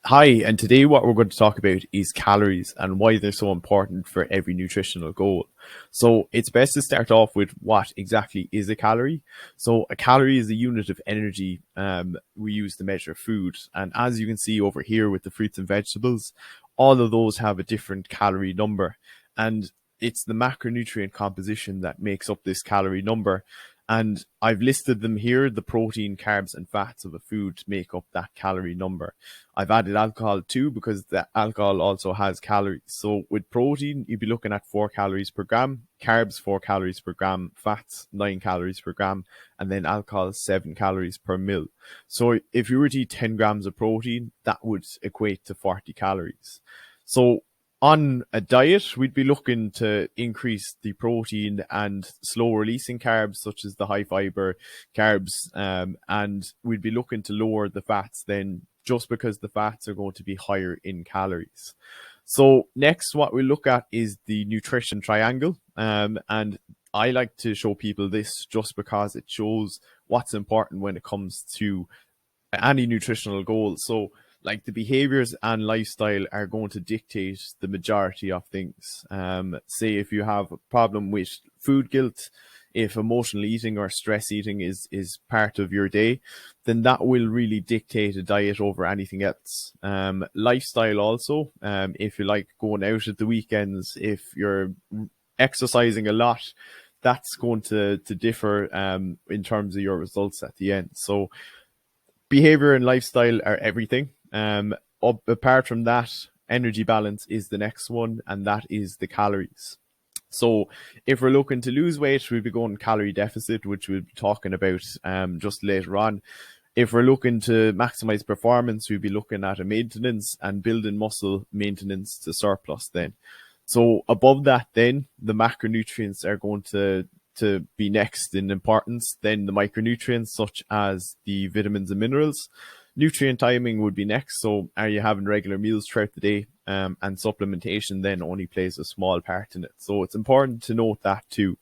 Hi, and today what we're going to talk about is calories and why they're so important for every nutritional goal. So it's best to start off with what exactly is a calorie. So a calorie is a unit of energy we use to measure food. And as you can see over here with the fruits and vegetables, all of those have a different calorie number. And it's the macronutrient composition that makes up this calorie number. And I've listed them here. The protein, carbs, and fats of a food make up that calorie number. I've added alcohol too because the alcohol also has calories. So with protein, you'd be looking at 4 calories per gram, carbs 4 calories per gram, fats 9 calories per gram, and then alcohol 7 calories per mil. So if you were to eat 10 grams of protein, that would equate to 40 calories. So on a diet, we'd be looking to increase the protein and slow releasing carbs, such as the high fiber carbs, and we'd be looking to lower the fats then, just because the fats are going to be higher in calories. So next, what we look at is the nutrition triangle, and I like to show people this just because it shows what's important when it comes to any nutritional goal. So like the behaviors and lifestyle are going to dictate the majority of things. Say if you have a problem with food guilt, if emotional eating or stress eating is part of your day, then that will really dictate a diet over anything else. Lifestyle also, if you like going out at the weekends, if you're exercising a lot, that's going to differ in terms of your results at the end. So behavior and lifestyle are everything. Apart from that, energy balance is the next one, and that is the calories. So if we're looking to lose weight, we'll be going calorie deficit, which we'll be talking about just later on. If we're looking to maximize performance, we'll be looking at a maintenance, and building muscle maintenance to surplus then. So above that, then the macronutrients are going to be next in importance. Then the micronutrients, such as the vitamins and minerals. Nutrient timing would be next. So are you having regular meals throughout the day? And supplementation then only plays a small part in it. So it's important to note that too.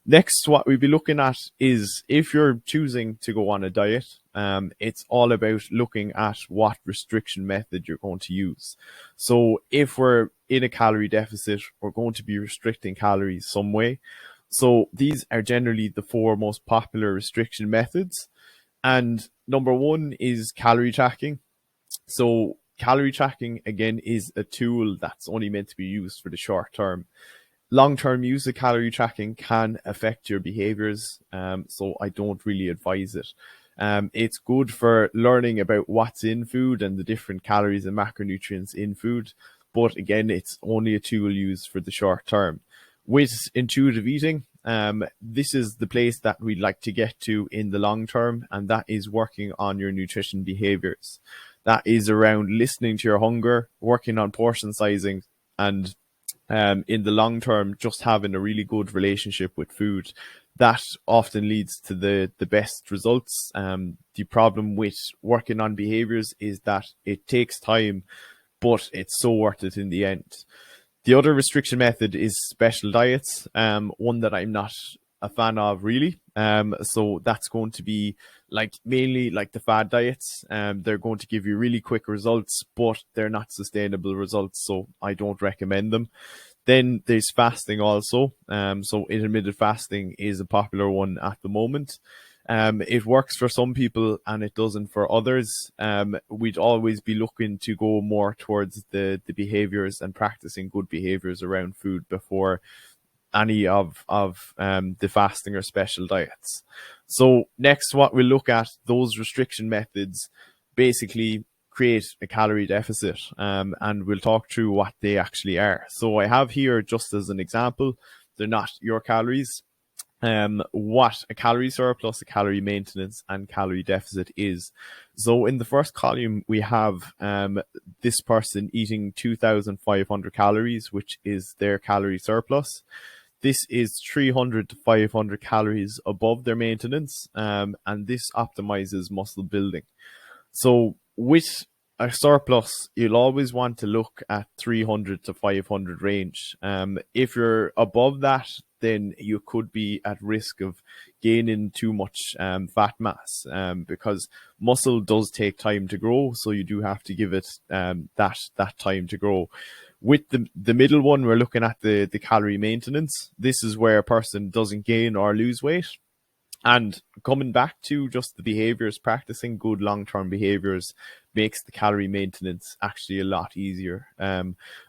Next, what we'll be looking at is if you're choosing to go on a diet, it's all about looking at what restriction method you're going to use. So if we're in a calorie deficit, we're going to be restricting calories some way. So these are generally the 4 most popular restriction methods. And number 1 is calorie tracking. So calorie tracking, again, is a tool that's only meant to be used for the short term. Long-term use of calorie tracking can affect your behaviors, so I don't really advise it. It's good for learning about what's in food and the different calories and macronutrients in food, but again, it's only a tool used for the short term. With intuitive eating, this is the place that we'd like to get to in the long term, and that is working on your nutrition behaviors. That is around listening to your hunger, working on portion sizing, and in the long term, just having a really good relationship with food. That often leads to the best results. The problem with working on behaviors is that it takes time, but it's so worth it in the end. The other restriction method is special diets, one that I'm not a fan of really. So that's going to be like mainly like the fad diets. They're going to give you really quick results, but they're not sustainable results, so I don't recommend them. Then there's fasting also. So intermittent fasting is a popular one at the moment. It works for some people and it doesn't for others. We'd always be looking to go more towards the behaviors and practicing good behaviors around food before any of the fasting or special diets. So next, what we'll look at, those restriction methods basically create a calorie deficit, and we'll talk through what they actually are. So I have here, just as an example, they're not your calories, what a calorie surplus, a calorie maintenance, and calorie deficit is. So in the first column, we have this person eating 2,500 calories, which is their calorie surplus. This is 300 to 500 calories above their maintenance, and this optimizes muscle building. So with a surplus, you'll always want to look at 300 to 500 range. If you're above that, then you could be at risk of gaining too much fat mass, because muscle does take time to grow, so you do have to give it that time to grow. With the middle one, we're looking at the calorie maintenance. This is where a person doesn't gain or lose weight. And coming back to just the behaviors, practicing good long-term behaviors makes the calorie maintenance actually a lot easier.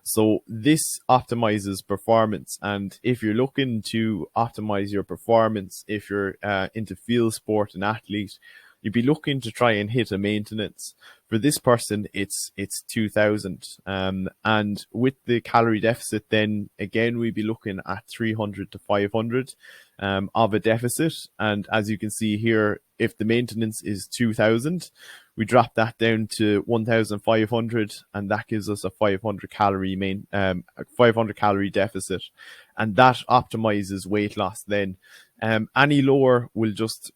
So this optimizes performance. And if you're looking to optimize your performance, if you're into field sport and athlete, you'd be looking to try and hit a maintenance. For this person, it's 2000. And with the calorie deficit, then again, we'd be looking at 300 to 500 of a deficit. And as you can see here, if the maintenance is 2000, we drop that down to 1500, and that gives us a 500 calorie deficit. And that optimizes weight loss then. Any lower will just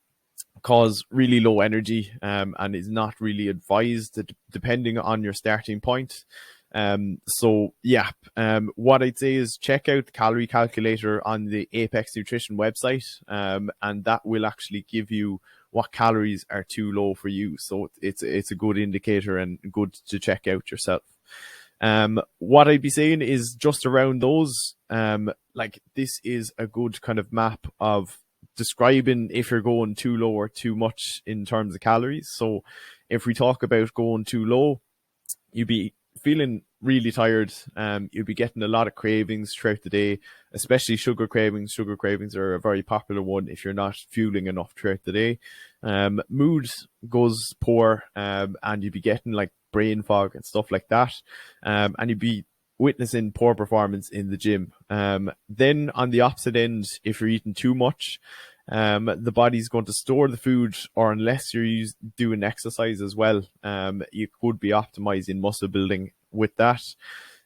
cause really low energy, and is not really advised depending on your starting point. So yeah, what I'd say is check out the calorie calculator on the Apex Nutrition website, and that will actually give you what calories are too low for you. So it's a good indicator and good to check out yourself. What I'd be saying is just around those, like this is a good kind of map of describing if you're going too low or too much in terms of calories. So if we talk about going too low, you'd be feeling really tired. You'll be getting a lot of cravings throughout the day, especially sugar cravings. Sugar cravings are a very popular one if you're not fueling enough throughout the day. Mood goes poor, and you'd be getting like brain fog and stuff like that. And you'd be witnessing poor performance in the gym. Then on the opposite end, if you're eating too much, the body's going to store the food, or unless you're doing exercise as well, you could be optimizing muscle building with that.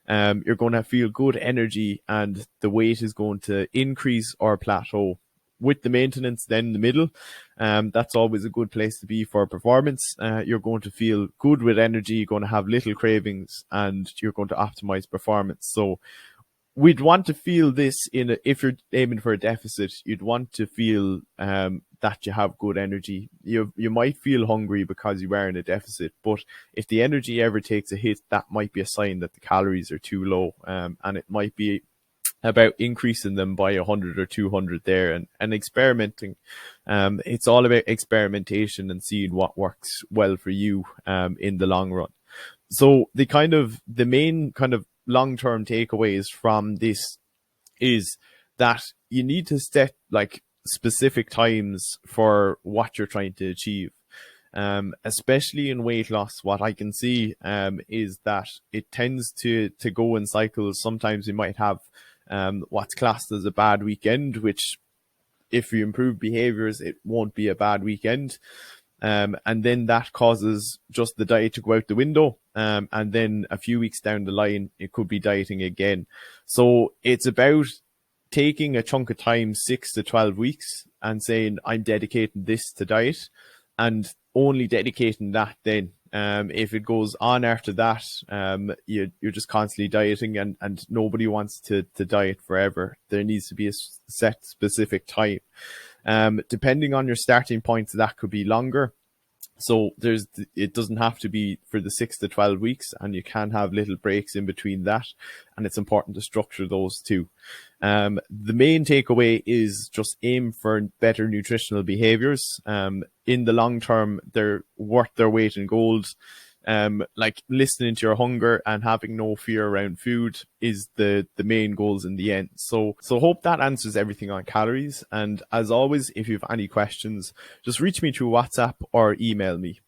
You're going to feel good energy, and the weight is going to increase or plateau. With the maintenance, then in the middle, that's always a good place to be for performance. You're going to feel good with energy, you're going to have little cravings, and you're going to optimize performance. So we'd want to feel this if you're aiming for a deficit, you'd want to feel that you have good energy. You might feel hungry because you are in a deficit, but if the energy ever takes a hit, that might be a sign that the calories are too low, and it might be about increasing them by 100 or 200 there, and experimenting. It's all about experimentation and seeing what works well for you in the long run. So the main kind of long-term takeaways from this is that you need to set like specific times for what you're trying to achieve. Especially in weight loss, what I can see is that it tends to go in cycles. Sometimes you might have what's classed as a bad weekend, which if you improve behaviors, it won't be a bad weekend. And then that causes just the diet to go out the window. And then a few weeks down the line, it could be dieting again. So it's about taking a chunk of time, 6 to 12 weeks, and saying, I'm dedicating this to diet, and only dedicating that then. If it goes on after that, you're just constantly dieting, and nobody wants to diet forever. There needs to be a set specific time. Depending on your starting points, that could be longer. So it doesn't have to be for the 6 to 12 weeks, and you can have little breaks in between that. And it's important to structure those too. The main takeaway is just aim for better nutritional behaviors. In the long term, they're worth their weight in gold. Like listening to your hunger and having no fear around food is the main goals in the end. So hope that answers everything on calories. And as always, if you have any questions, just reach me through WhatsApp or email me.